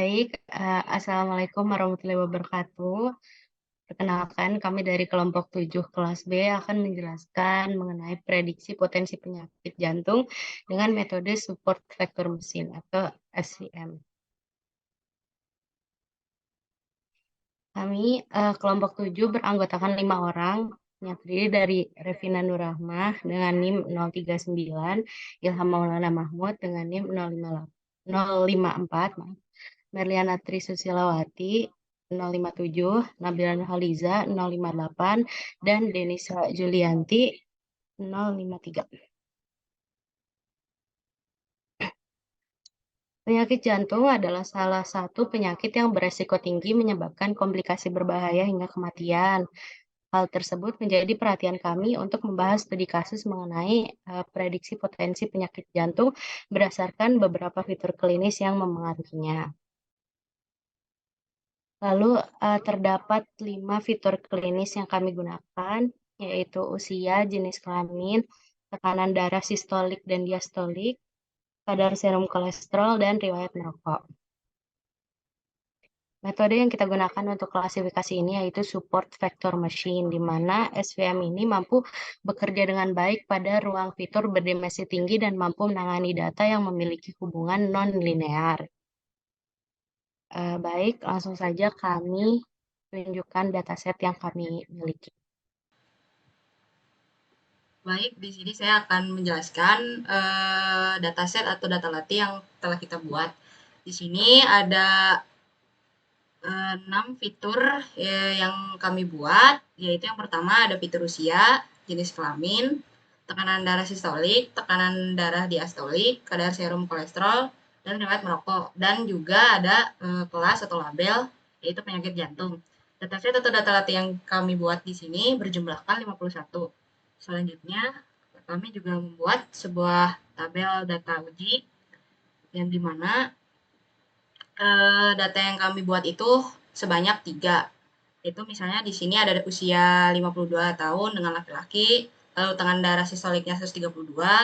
Baik, assalamualaikum warahmatullahi wabarakatuh. Perkenalkan, kami dari kelompok 7 kelas B akan menjelaskan mengenai prediksi potensi penyakit jantung dengan metode support vector mesin atau SVM. Kami, kelompok 7 beranggotakan 5 orang yang terdiri dari Revina Nurrahmah dengan NIM 039, Ilham Maulana Mahmud dengan NIM 054, maaf, Merliana Trisusilawati 057, Nabila Nurhaliza 058, dan Denisa Julianti 053. Penyakit jantung adalah salah satu penyakit yang beresiko tinggi menyebabkan komplikasi berbahaya hingga kematian. Hal tersebut menjadi perhatian kami untuk membahas studi kasus mengenai prediksi potensi penyakit jantung berdasarkan beberapa fitur klinis yang memengaruhinya. Lalu terdapat 5 fitur klinis yang kami gunakan, yaitu usia, jenis kelamin, tekanan darah sistolik dan diastolik, kadar serum kolesterol, dan riwayat merokok. Metode yang kita gunakan untuk klasifikasi ini yaitu support vector machine, di mana SVM ini mampu bekerja dengan baik pada ruang fitur berdimensi tinggi dan mampu menangani data yang memiliki hubungan non-linear. Baik, langsung saja kami tunjukkan dataset yang kami miliki. Baik, di sini saya akan menjelaskan dataset atau data latih yang telah kita buat. Di sini ada 6 fitur yang kami buat, yaitu yang pertama ada fitur usia, jenis kelamin, tekanan darah sistolik, tekanan darah diastolik, kadar serum kolesterol, dan riwayat merokok. Dan juga ada kelas atau label, yaitu penyakit jantung. Dataset atau data latih yang kami buat di sini berjumlahkan 51. Selanjutnya, kami juga membuat sebuah tabel data uji yang dimana data yang kami buat itu sebanyak 3. Itu misalnya di sini ada usia 52 tahun dengan laki-laki, lalu tekanan darah sistoliknya 132,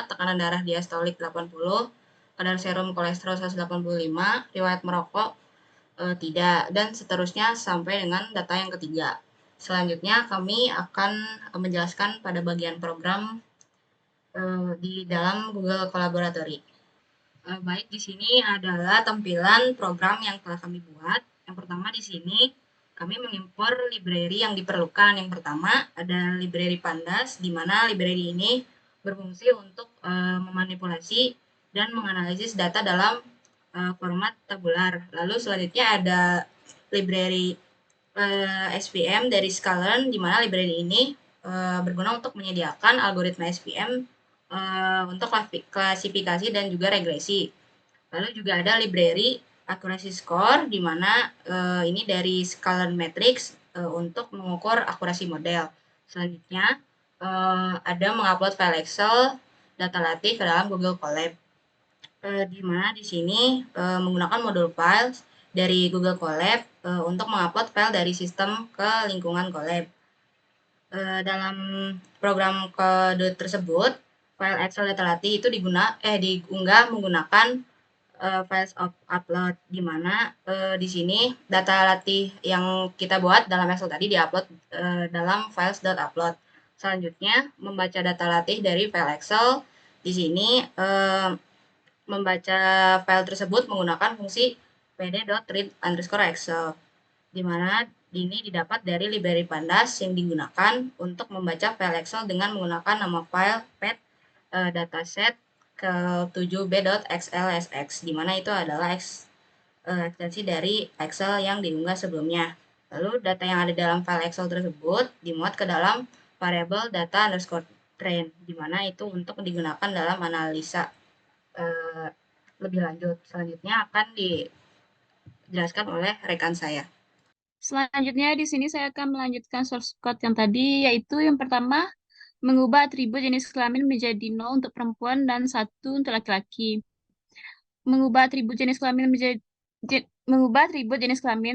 tekanan darah diastolik 80, kadar serum kolesterol 185, riwayat merokok tidak, dan seterusnya sampai dengan data yang ketiga. Selanjutnya kami akan menjelaskan pada bagian program di dalam Google Collaboratory. Baik, di sini adalah tampilan program yang telah kami buat. Yang pertama di sini kami mengimpor library yang diperlukan. Yang pertama ada library Pandas, di mana library ini berfungsi untuk memanipulasi dan menganalisis data dalam format tabular. Lalu selanjutnya ada library SVM dari Scalearn, di mana library ini berguna untuk menyediakan algoritma SVM untuk klasifikasi dan juga regresi. Lalu juga ada library accuracy score, di mana ini dari Scalearn Matrix untuk mengukur akurasi model. Selanjutnya ada mengupload file Excel data latih ke dalam Google Colab, di mana di sini menggunakan modul files dari Google Colab untuk mengupload file dari sistem ke lingkungan Colab. Dalam program kode tersebut, file Excel data latih itu diunggah menggunakan files of upload, di mana di sini data latih yang kita buat dalam Excel tadi diupload dalam files.upload. Selanjutnya membaca data latih dari file Excel, di sini membaca file tersebut menggunakan fungsi pd.read_excel, di mana ini didapat dari library Pandas yang digunakan untuk membaca file Excel dengan menggunakan nama file pet dataset ke 7b.xlsx, di mana itu adalah ekstensi dari Excel yang diunggah sebelumnya. Lalu data yang ada dalam file Excel tersebut dimuat ke dalam variabel data_train, di mana itu untuk digunakan dalam analisa lebih lanjut. Selanjutnya akan dijelaskan oleh rekan saya. Selanjutnya di sini saya akan melanjutkan source code yang tadi, yaitu yang pertama mengubah atribut jenis kelamin menjadi 0 untuk perempuan dan 1 untuk laki-laki. Mengubah atribut jenis kelamin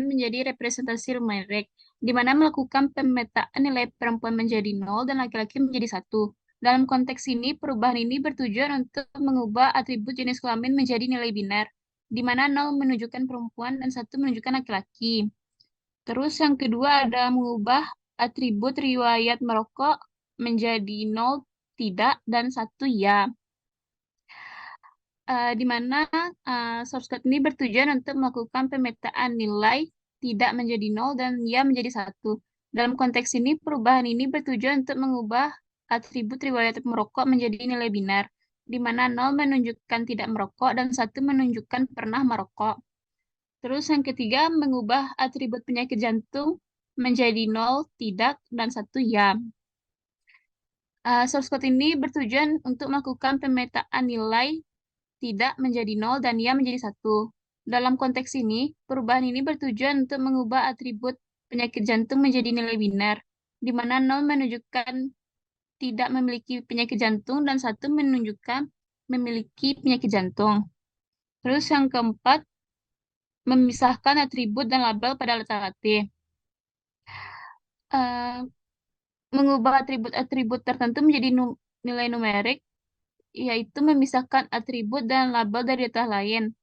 menjadi representasi numerik, di mana melakukan pemetaan nilai perempuan menjadi 0 dan laki-laki menjadi 1. Dalam konteks ini, perubahan ini bertujuan untuk mengubah atribut jenis kelamin menjadi nilai biner. di mana 0 menunjukkan perempuan dan 1 menunjukkan laki-laki. Terus yang kedua ada mengubah atribut riwayat merokok menjadi 0 tidak dan 1 ya. Di mana source code ini bertujuan untuk melakukan pemetaan nilai tidak menjadi 0 dan ya menjadi 1. Dalam konteks ini, perubahan ini bertujuan untuk mengubah atribut riwayat merokok menjadi nilai binar, di mana 0 menunjukkan tidak merokok dan 1 menunjukkan pernah merokok. Terus yang ketiga, mengubah atribut penyakit jantung menjadi 0, tidak, dan 1 ya. Source code ini bertujuan untuk melakukan pemetaan nilai tidak menjadi 0 dan ya menjadi 1. Dalam konteks ini, perubahan ini bertujuan untuk mengubah atribut penyakit jantung menjadi nilai binar, di mana 0 menunjukkan tidak memiliki penyakit jantung dan 1 menunjukkan memiliki penyakit jantung. Terus yang keempat, memisahkan atribut dan label pada letter uh, mengubah atribut-atribut tertentu menjadi nilai numerik, yaitu memisahkan atribut dan label dari data lain.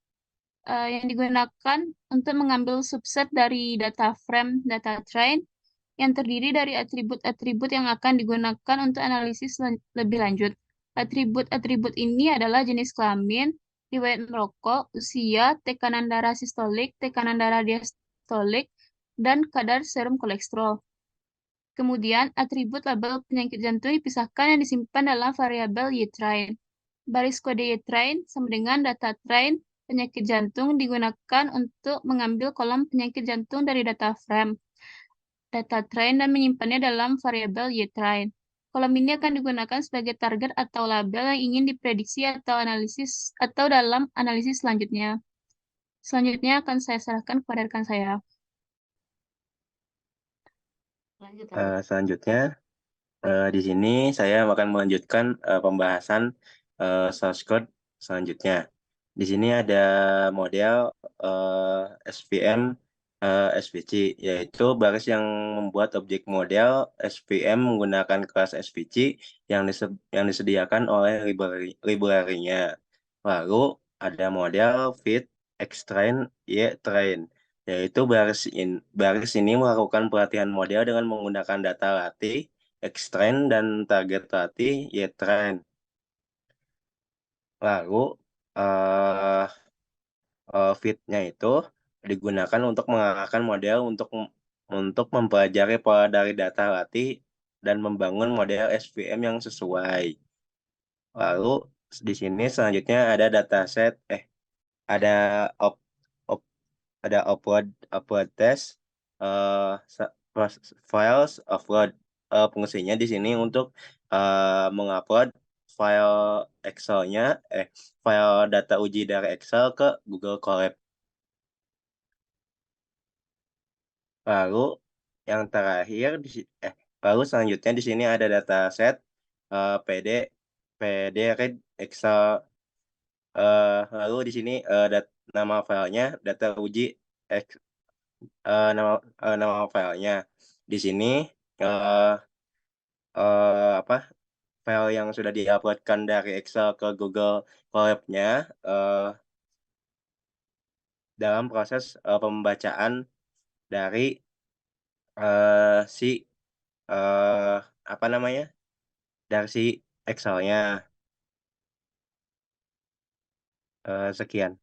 Yang digunakan untuk mengambil subset dari data frame data train yang terdiri dari atribut-atribut yang akan digunakan untuk analisis lebih lanjut. Atribut-atribut ini adalah jenis kelamin, riwayat merokok, usia, tekanan darah sistolik, tekanan darah diastolik, dan kadar serum kolesterol. Kemudian, atribut label penyakit jantung dipisahkan yang disimpan dalam variabel Y-train. Baris kode Y-train sama dengan data train penyakit jantung digunakan untuk mengambil kolom penyakit jantung dari data frame data train dan menyimpannya dalam variabel Y-train. Kolom ini akan digunakan sebagai target atau label yang ingin diprediksi atau analisis atau dalam analisis selanjutnya. Selanjutnya akan saya serahkan kepada rekan saya. Lanjut. Selanjutnya, di sini saya akan melanjutkan pembahasan source code selanjutnya. Di sini ada model SVM SVC, yaitu baris yang membuat objek model SVM menggunakan kelas SVC yang disediakan oleh library-nya. Lalu ada model fit Xtrain Y-train, yaitu baris ini melakukan pelatihan model dengan menggunakan data latih Xtrain dan target latih Y-train. Lalu fit-nya itu digunakan untuk mengarahkan model untuk mempelajari pola dari data latih dan membangun model SVM yang sesuai. Lalu di sini selanjutnya ada dataset, ada op, op- ada upload test, files upload. Fungsinya di sini untuk mengupload file Excel-nya, file data uji dari Excel ke Google Colab. Lalu yang terakhir lalu selanjutnya di sini ada dataset PD read Excel. Lalu di sini nama filenya data uji nama filenya. Di sini file yang sudah diuploadkan dari Excel ke Google Colab-nya dalam proses pembacaan dari si dari si Excel-nya. Sekian.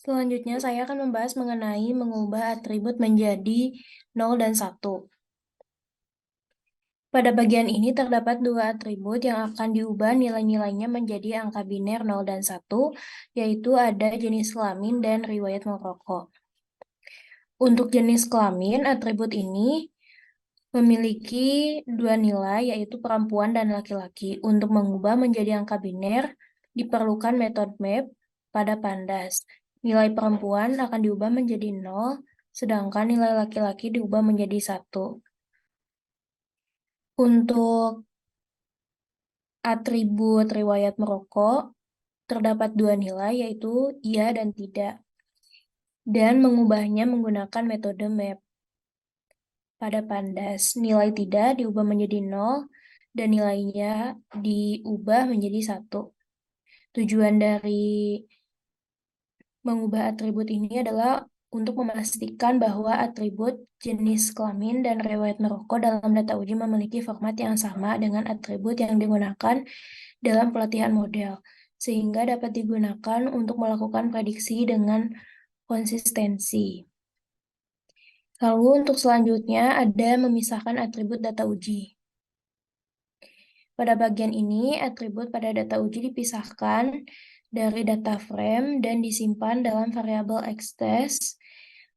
Selanjutnya saya akan membahas mengenai mengubah atribut menjadi 0 dan 1. Pada bagian ini terdapat dua atribut yang akan diubah nilai-nilainya menjadi angka biner 0 dan 1, yaitu ada jenis kelamin dan riwayat merokok. Untuk jenis kelamin, atribut ini memiliki dua nilai, yaitu perempuan dan laki-laki. Untuk mengubah menjadi angka biner, diperlukan metode map pada pandas. Nilai perempuan akan diubah menjadi 0, sedangkan nilai laki-laki diubah menjadi 1. Untuk atribut riwayat merokok, terdapat dua nilai, yaitu iya dan tidak. Dan mengubahnya menggunakan metode map. Pada pandas, nilai tidak diubah menjadi 0, dan nilainya diubah menjadi 1. Tujuan dari mengubah atribut ini adalah untuk memastikan bahwa atribut, jenis kelamin, dan riwayat merokok dalam data uji memiliki format yang sama dengan atribut yang digunakan dalam pelatihan model, sehingga dapat digunakan untuk melakukan prediksi dengan konsistensi. Lalu untuk selanjutnya ada memisahkan atribut data uji. Pada bagian ini, atribut pada data uji dipisahkan dari data frame dan disimpan dalam variabel Xtest.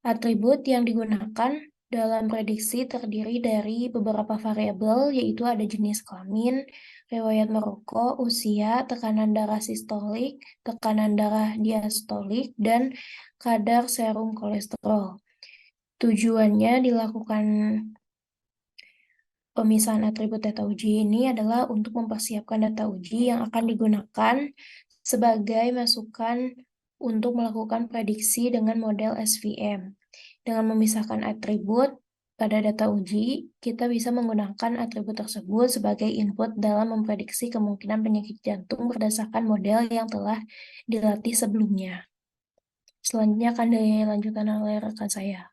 Atribut yang digunakan dalam prediksi terdiri dari beberapa variabel, yaitu ada jenis kelamin, riwayat merokok, usia, tekanan darah sistolik, tekanan darah diastolik, dan kadar serum kolesterol. Tujuannya dilakukan pemisahan atribut data uji ini adalah untuk mempersiapkan data uji yang akan digunakan sebagai masukan untuk melakukan prediksi dengan model SVM. Dengan memisahkan atribut pada data uji, kita bisa menggunakan atribut tersebut sebagai input dalam memprediksi kemungkinan penyakit jantung berdasarkan model yang telah dilatih sebelumnya. Selanjutnya akan dilanjutkan oleh rekan saya.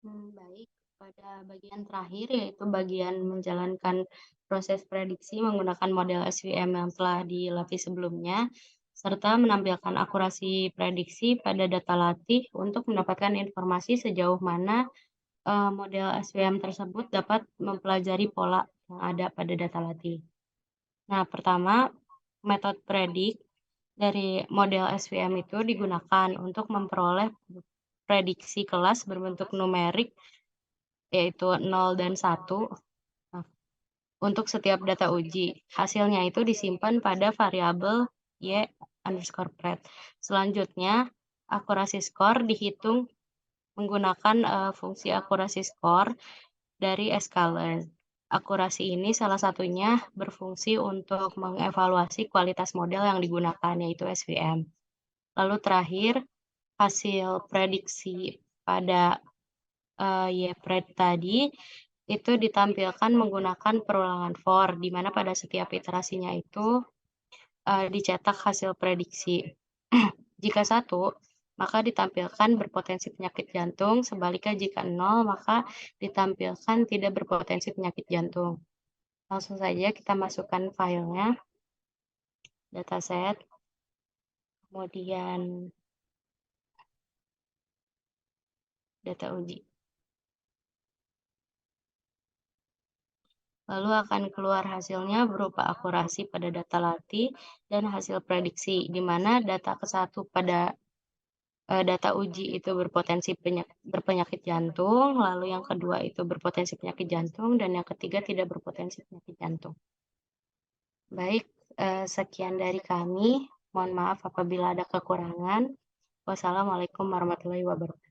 Baik, pada bagian terakhir yaitu bagian menjalankan proses prediksi menggunakan model SVM yang telah dilatih sebelumnya, serta menampilkan akurasi prediksi pada data latih untuk mendapatkan informasi sejauh mana model SVM tersebut dapat mempelajari pola yang ada pada data latih. Nah, pertama, metode predik dari model SVM itu digunakan untuk memperoleh prediksi kelas berbentuk numerik, yaitu 0 dan 1, untuk setiap data uji. Hasilnya itu disimpan pada variabel y_pred. Selanjutnya, akurasi skor dihitung menggunakan fungsi akurasi skor dari sklearn. Akurasi ini salah satunya berfungsi untuk mengevaluasi kualitas model yang digunakan, yaitu SVM. Lalu terakhir, hasil prediksi pada YPRED tadi itu ditampilkan menggunakan perulangan for, di mana pada setiap iterasinya itu dicetak hasil prediksi. Jika 1, maka ditampilkan berpotensi penyakit jantung, sebaliknya jika 0, maka ditampilkan tidak berpotensi penyakit jantung. Langsung saja kita masukkan filenya, dataset, kemudian data uji. Lalu akan keluar hasilnya berupa akurasi pada data latih dan hasil prediksi, di mana data ke-1 pada data uji itu berpotensi berpenyakit jantung, lalu yang kedua itu berpotensi penyakit jantung, dan yang ketiga tidak berpotensi penyakit jantung. Baik, sekian dari kami. Mohon maaf apabila ada kekurangan. Wassalamualaikum warahmatullahi wabarakatuh.